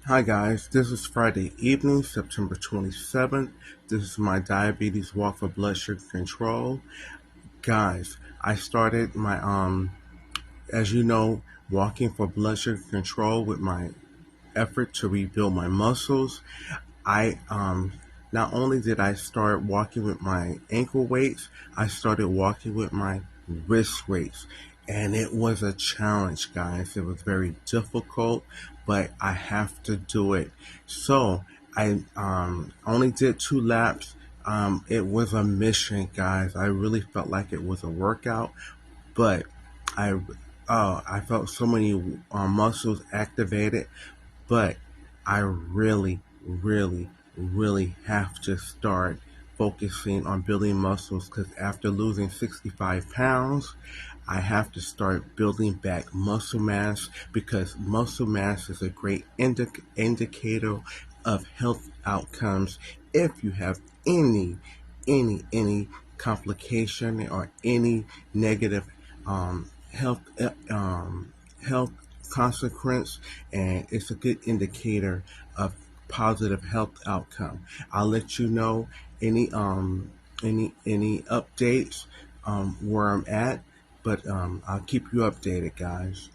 Hi guys, this is Friday evening, September 27th. This is my diabetes walk for blood sugar control. Guys, I started my as you know, walking for blood sugar control with my effort to rebuild my muscles. I not only did I start walking with my ankle weights, I started walking with my wrist weights. And it was a challenge, guys. It was very difficult, but I have to do it. So I only did 2 laps. It was a mission, guys. I really felt like it was a workout, but I I felt so many muscles activated, but I really have to start focusing on building muscles because after losing 65 pounds, I have to start building back muscle mass because muscle mass is a great indicator of health outcomes. If you have any complication or any negative health consequence, and it's a good indicator of positive health outcome. I'll let you know any updates where I'm at, but I'll keep you updated, guys.